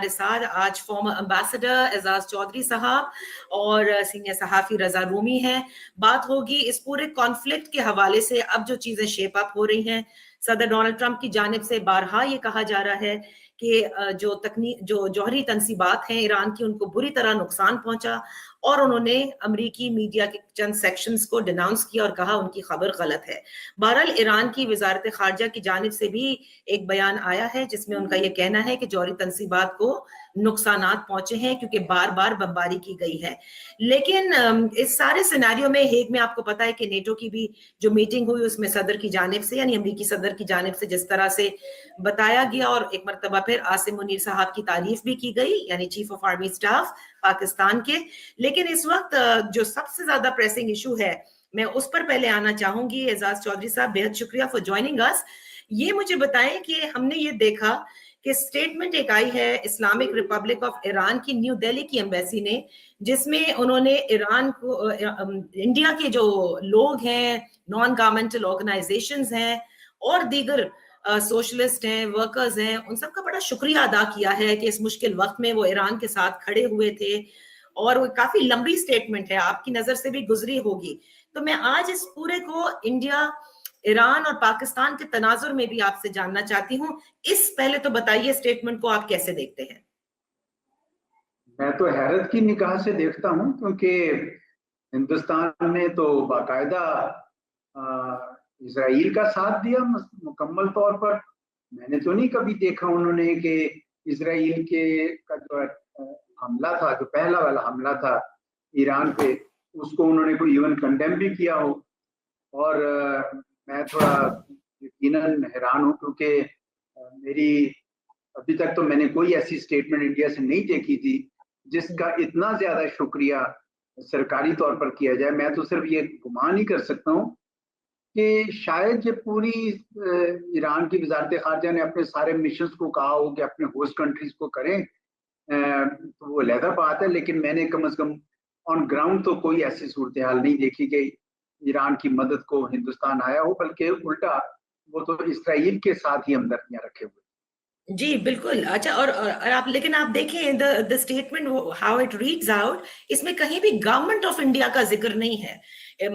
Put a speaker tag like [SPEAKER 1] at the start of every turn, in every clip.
[SPEAKER 1] ہمارے ساتھ آج فارمر امبیسڈر اعزاز چودھری صاحب اور سینئر صحافی رضا رومی ہیں. بات ہوگی اس پورے کانفلکٹ کے حوالے سے اب جو چیزیں شیپ اپ ہو رہی ہیں. صدر ڈونلڈ ٹرمپ کی جانب سے بارہا یہ کہا جا رہا ہے کہ جو جوہری تنصیبات ہیں ایران کی ان کو بری طرح نقصان پہنچا, اور انہوں نے امریکی میڈیا کے چند سیکشنز کو ڈیناؤنس کیا اور کہا ان کی خبر غلط ہے. بہرحال ایران کی وزارت خارجہ کی جانب سے بھی ایک بیان آیا ہے جس میں ان کا یہ کہنا ہے کہ جوہری تنصیبات کو نقصانات پہنچے ہیں کیونکہ بار بار بمباری کی گئی ہے. لیکن اس سارے سیناریو میں ہیگ میں آپ کو پتا ہے کہ نیٹو کی بھی جو میٹنگ ہوئی اس میں صدر کی جانب سے یعنی امریکی صدر کی جانب سے جس طرح سے بتایا گیا, اور ایک مرتبہ پھر عاصم منیر صاحب کی تعریف بھی کی گئی یعنی chief of army staff Pakistan کے. لیکن اس وقت جو سب سے زیادہ پریسنگ ایشو ہے میں اس پر پہلے آنا چاہوں گی. اعزاز چودھری صاحب بہت شکریہ فار جوائننگ اس. یہ مجھے بتائیں کہ ہم نے یہ دیکھا کہ سٹیٹمنٹ ایک آئی ہے اسلامک ریپبلک آف ایران کی نیو دہلی کی ایمبیسی نے, جس میں انہوں نے ایران کو انڈیا کے جو لوگ ہیں, نان گورنمنٹل آرگنائزیشنز ہیں اور دیگر سوشلسٹ ہیں, ورکرز ہیں, ان سب کا بڑا شکریہ ادا کیا ہے کہ اس مشکل وقت میں وہ ایران کے ساتھ کھڑے ہوئے تھے. اور وہ کافی لمبی سٹیٹمنٹ ہے, آپ کی نظر سے بھی گزری ہوگی. تو میں آج اس پورے کو انڈیا, ایران اور پاکستان کے تناظر میں بھی آپ سے جاننا چاہتی ہوں. اس پہلے تو بتائیے سٹیٹمنٹ کو آپ کیسے دیکھتے ہیں؟
[SPEAKER 2] میں تو حیرت کی نگاہ سے دیکھتا ہوں کیونکہ ہندوستان نے تو باقاعدہ اسرائیل کا ساتھ دیا مکمل طور پر. میں نے تو نہیں کبھی دیکھا انہوں نے کہ اسرائیل کے کا جو حملہ تھا, جو پہلا والا حملہ تھا ایران پہ, اس کو انہوں نے کوئی ایون کنڈیم بھی کیا ہو. اور میں تھوڑا یقیناً حیران ہوں کیونکہ میری ابھی تک تو میں نے کوئی ایسی سٹیٹمنٹ انڈیا سے نہیں دیکھی تھی جس کا اتنا زیادہ شکریہ سرکاری طور پر کیا جائے. میں تو صرف یہ گمان ہی کر سکتا ہوں کہ شاید یہ پوری ایران کی وزارت خارجہ نے اپنے سارے مشنز کو کہا ہو کہ اپنے ہوسٹ کنٹریز کو کریں, تو وہ علیحدہ بات ہے. لیکن میں نے کم از کم آن گراؤنڈ تو کوئی ایسی صورتحال نہیں دیکھی کہ ایران کی مدد کو ہندوستان آیا ہو, بلکہ الٹا وہ تو اسرائیل کے ساتھ ہی ہمدردیاں رکھے ہوئے.
[SPEAKER 1] جی بالکل. اچھا, اور آپ لیکن آپ دیکھیں the statement how it reads out, اس میں کہیں بھی گورنمنٹ آف انڈیا کا ذکر نہیں ہے.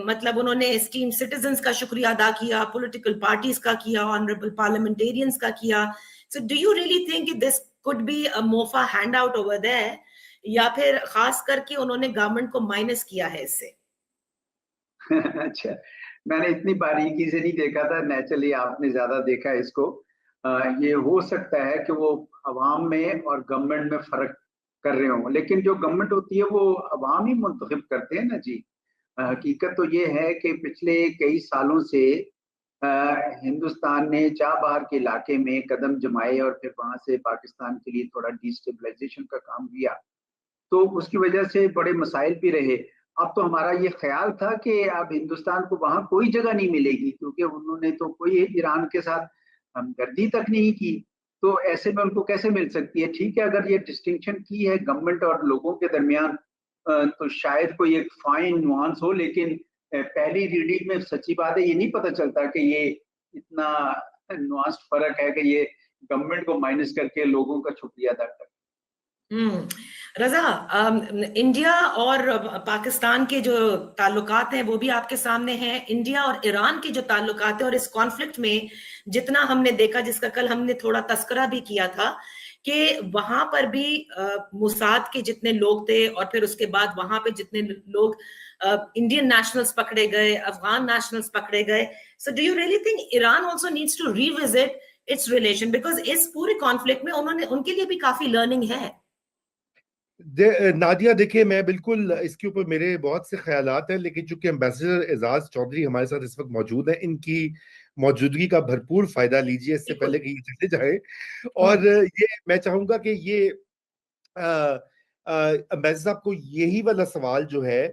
[SPEAKER 1] مطلب انہوں نے اسٹیم سٹیزنز کا شکریہ ادا کیا, پولیٹیکل پارٹیز کا کیا, آنریبل پارلیمنٹیرینز کا کیا. So do you really think this could be a موفا ہینڈ آؤٹ over there, یا پھر خاص کر کے انہوں نے گورنمنٹ کو مائنس کیا ہے اس سے؟
[SPEAKER 2] اچھا, میں نے اتنی باریکی سے نہیں دیکھا تھا, نیچرلی آپ نے زیادہ دیکھا ہے اس کو. یہ ہو سکتا ہے کہ وہ عوام میں اور گورنمنٹ میں فرق کر رہے ہوں, لیکن جو گورنمنٹ ہوتی ہے وہ عوام ہی منتخب کرتے ہیں نا جی. حقیقت تو یہ ہے کہ پچھلے کئی سالوں سے ہندوستان نے چاہ بہار کے علاقے میں قدم جمائے اور پھر وہاں سے پاکستان کے لیے تھوڑا ڈی اسٹیبلائزیشن کا کام کیا, تو اس کی وجہ سے بڑے مسائل بھی رہے. اب تو ہمارا یہ خیال تھا کہ اب ہندوستان کو وہاں کوئی جگہ نہیں ملے گی کیونکہ انہوں نے تو کوئی ایران کے ساتھ ہمدردی تک نہیں کی, تو ایسے میں ان کو کیسے مل سکتی ہے. ٹھیک ہے, اگر یہ ڈسٹنکشن کی ہے گورنمنٹ اور لوگوں کے درمیان تو شاید کوئی ایک فائن نوانس ہو, لیکن پہلی ریڈنگ میں سچی بات ہے یہ نہیں پتہ چلتا کہ یہ اتنا نوانس فرق ہے کہ یہ گورنمنٹ کو مائنس کر کے لوگوں کا شکریہ ادا کر.
[SPEAKER 1] رضا, انڈیا اور پاکستان کے جو تعلقات ہیں وہ بھی آپ کے سامنے ہیں. انڈیا اور ایران کے جو تعلقات ہیں اور اس کانفلکٹ میں جتنا ہم نے دیکھا, جس کا کل ہم نے تھوڑا تذکرہ بھی کیا تھا کہ وہاں پر بھی موساد کے جتنے لوگ تھے اور پھر اس کے بعد وہاں پہ جتنے لوگ انڈین نیشنلز پکڑے گئے, افغان نیشنلز پکڑے گئے. So do you really think Iran also needs to revisit its relation, because اس پورے کانفلکٹ میں ان کے لیے بھی کافی لرننگ ہے.
[SPEAKER 3] نادیہ دیکھیں, میں بالکل اس کے اوپر میرے بہت سے خیالات ہیں, لیکن چونکہ امبیسڈر اعزاز چودھری ہمارے ساتھ اس وقت موجود ہیں, ان کی موجودگی کا بھرپور فائدہ لیجئے اس سے پہلے کہ یہ چلے جائیں. اور یہ میں چاہوں گا کہ یہ امبیسڈر صاحب کو یہی والا سوال جو ہے,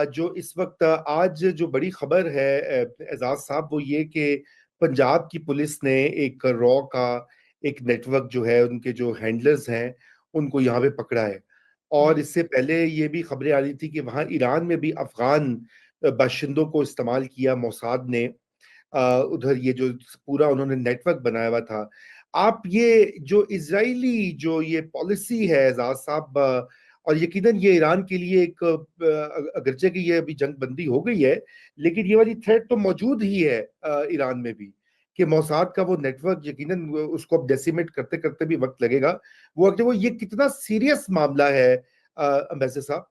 [SPEAKER 3] جو اس وقت آج جو بڑی خبر ہے اعزاز صاحب, وہ یہ کہ پنجاب کی پولیس نے ایک را کا ایک نیٹ ورک جو ہے, ان کے جو ہینڈلرز ہیں ان کو یہاں پہ پکڑا ہے. اور اس سے پہلے یہ بھی خبریں آ رہی تھی کہ وہاں ایران میں بھی افغان باشندوں کو استعمال کیا موساد نے. ادھر یہ جو پورا انہوں نے نیٹ ورک بنایا ہوا تھا, آپ یہ جو اسرائیلی جو یہ پالیسی ہے اعزاز صاحب، اور یقیناً یہ ایران کے لیے ایک اگرچہ کہ یہ ابھی جنگ بندی ہو گئی ہے لیکن یہ والی تھریٹ تو موجود ہی ہے ایران میں بھی، کہ موساد کا وہ نیٹ ورک یقیناً اس کو اب ڈیسیمیٹ کرتے کرتے بھی وقت لگے گا. وہ یہ کتنا سیریس معاملہ ہے امبیسڈر صاحب؟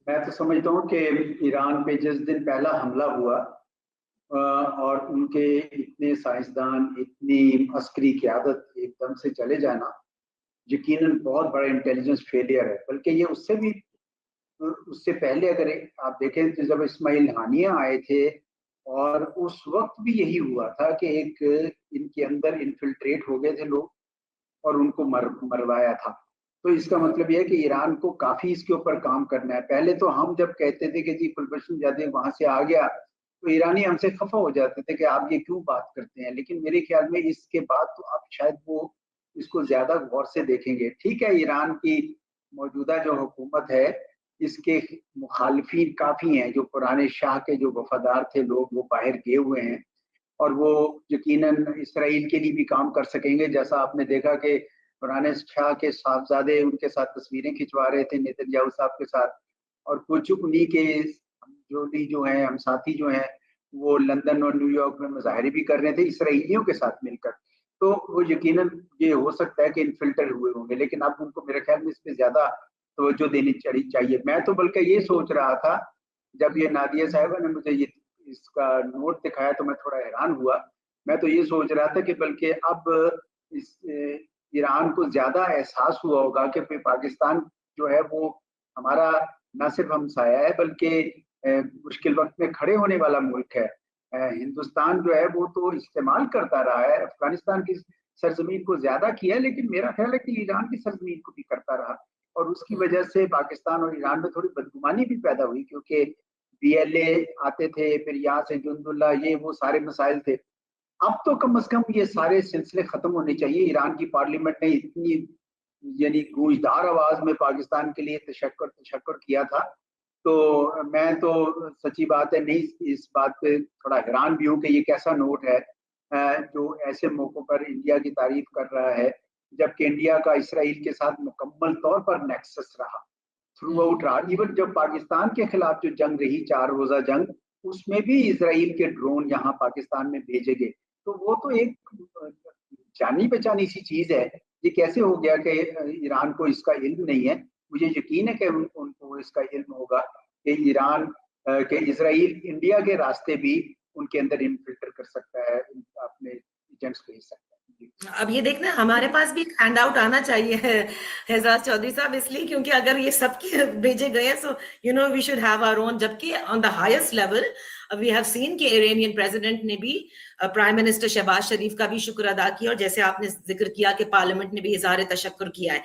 [SPEAKER 2] میں تو سمجھتا ہوں کہ ایران پہ جس دن پہلا حملہ ہوا اور ان کے اتنے سائنسدان، اتنی عسکری قیادت ایک دم سے چلے جانا یقیناً بہت بڑا انٹیلیجنس فیلئر ہے. بلکہ یہ اس سے پہلے اگر آپ دیکھیں تو جب اسماعیل ہانیہ آئے تھے اور اس وقت بھی یہی ہوا تھا کہ ایک ان کے اندر انفلٹریٹ ہو گئے تھے لوگ اور ان کو مروایا تھا. تو اس کا مطلب یہ ہے کہ ایران کو کافی اس کے اوپر کام کرنا ہے. پہلے تو ہم جب کہتے تھے کہ جی کلبھوشن جادیو وہاں سے آ گیا تو ایرانی ہم سے خفا ہو جاتے تھے کہ آپ یہ کیوں بات کرتے ہیں. لیکن میرے خیال میں اس کے بعد تو آپ شاید وہ اس کو زیادہ غور سے دیکھیں گے. ٹھیک ہے، ایران کی موجودہ جو حکومت ہے اس کے مخالفین کافی ہیں، جو پرانے شاہ کے جو وفادار تھے لوگ وہ باہر گئے ہوئے ہیں اور وہ یقیناً اسرائیل کے لیے بھی کام کر سکیں گے. جیسا آپ نے دیکھا کہ پرانے شاہ کے صاحبزادے ان کے ساتھ تصویریں کھنچوا رہے تھے نیتن یاہو صاحب کے ساتھ، اور کچھ انہی کے جو ہیں ہم ساتھی جو ہیں وہ لندن اور نیو یارک میں مظاہرے بھی کر رہے تھے اسرائیلیوں کے ساتھ مل کر. تو وہ یقیناً یہ ہو سکتا ہے کہ انفلٹر ہوئے ہوں گے، لیکن اب ان کو میرے خیال میں اس پہ زیادہ توجہ دینی چاہیے. میں تو بلکہ یہ سوچ رہا تھا جب یہ نادیہ صاحبہ نے مجھے یہ اس کا نوٹ دکھایا تو میں تھوڑا حیران ہوا. میں تو یہ سوچ رہا تھا کہ بلکہ اب اس ایران کو زیادہ احساس ہوا ہوگا کہ پاکستان جو ہے وہ ہمارا نہ صرف ہمسایہ ہے بلکہ مشکل وقت میں کھڑے ہونے والا ملک ہے. ہندوستان جو ہے وہ تو استعمال کرتا رہا ہے، افغانستان کی سرزمین کو زیادہ کیا ہے، لیکن میرا خیال ہے کہ ایران کی سرزمین کو بھی کرتا رہا، اور اس کی وجہ سے پاکستان اور ایران میں تھوڑی بدگمانی بھی پیدا ہوئی، کیونکہ بی ایل اے آتے تھے، پھر یہاں سے جند اللہ، یہ وہ سارے مسائل تھے. اب تو کم از کم یہ سارے سلسلے ختم ہونے چاہیے. ایران کی پارلیمنٹ نے اتنی یعنی گونجدار آواز میں پاکستان کے لیے تشکر کیا تھا. تو میں تو سچی بات ہے نہیں اس بات پہ تھوڑا حیران بھی ہوں کہ یہ کیسا نوٹ ہے جو ایسے موقعوں پر انڈیا کی تعریف کر رہا ہے، جبکہ انڈیا کا اسرائیل کے ساتھ مکمل طور پر نیکسس رہا، تھرو آؤٹ رہا. ایون جب پاکستان کے خلاف جو جنگ رہی 4 روزہ جنگ، اس میں بھی اسرائیل کے ڈرون یہاں پاکستان میں بھیجے گئے. تو وہ تو ایک جانی پہچانی سی چیز ہے. یہ کیسے ہو گیا کہ ایران کو اس کا علم نہیں ہے؟ مجھے یقین ہے کہ ان کو اس کا علم ہوگا کہ ایران کہ اسرائیل انڈیا کے راستے بھی ان کے اندر انفلٹر کر سکتا ہے، اپنے ایجنٹس بھیج سکتا ہے.
[SPEAKER 1] اب یہ دیکھنا ہمارے پاس بھی ہینڈ آؤٹ آنا چاہیے اعزاز چودھری صاحب، اس لیے کیونکہ اگر یہ سب کے بھیجے گئے سو we should have our own. جبکہ on the highest level we have seen کہ ایرانین پریزیڈنٹ نے بھی پرائم منسٹر شہباز شریف کا بھی شکر ادا کیا، اور جیسے آپ نے ذکر کیا کہ پارلیمنٹ نے بھی اظہار تشکر کیا ہے.